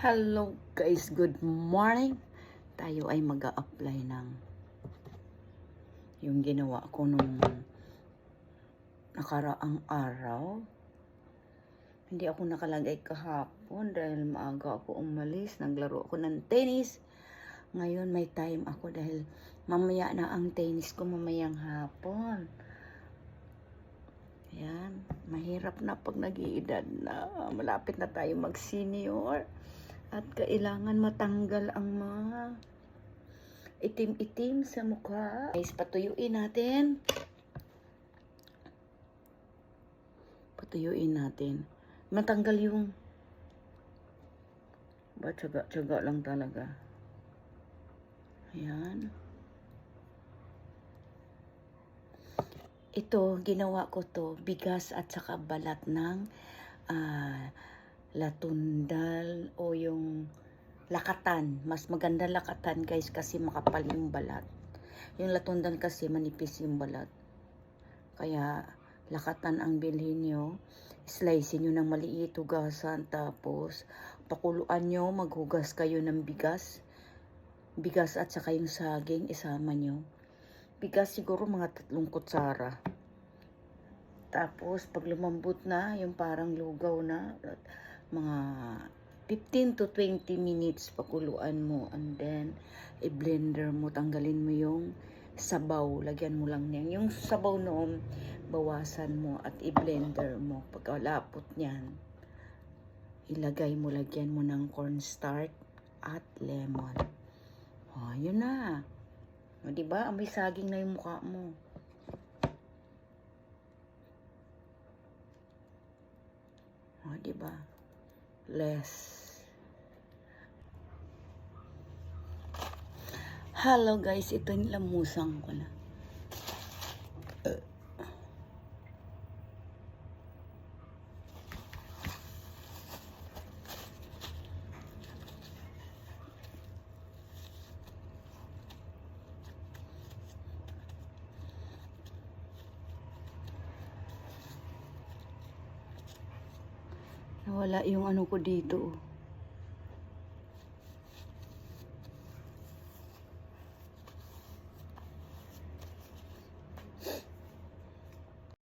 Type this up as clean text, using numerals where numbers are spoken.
Hello guys, good morning. Tayo ay mag-a-apply ng yung ginawa ko nung nakaraang araw. Hindi ako nakalagay kahapon dahil maaga ako umalis. Naglaro ako ng tennis. Ngayon may time ako dahil mamaya na ang tennis ko mamayang hapon. Ayan, mahirap na pag nag-iedad na. Malapit na tayo mag-senior. At kailangan matanggal ang mga itim-itim sa mukha. Guys, patuyuin natin. Patuyuin natin. Matanggal yung tsaga-tsaga lang talaga. Ayan. Ito, ginawa ko to, bigas at saka balat ng latundal o yung lakatan. Mas maganda lakatan guys kasi makapal yung balat. Yung latundal kasi manipis yung balat. Kaya lakatan ang bilhin nyo. Slice nyo ng maliit, hugasan. Tapos pakuluan nyo, maghugas kayo ng bigas. Bigas at saka yung saging isama nyo. Bigas siguro mga 3 kutsara. Tapos pag lumambot na, yung parang lugaw na, mga 15 to 20 minutes pakuluan mo, and then i-blender mo, tanggalin mo yung sabaw, lagyan mo lang niyan yung sabaw noon, bawasan mo at i-blender mo. Pagkalapot niyan, ilagay mo, lagyan mo ng cornstarch at lemon. Oh, yun na. O, diba? May saging na yung mukha mo. O, diba? Less. Hello guys, ito yung lamusang ko na. Nawala yung ano ko dito.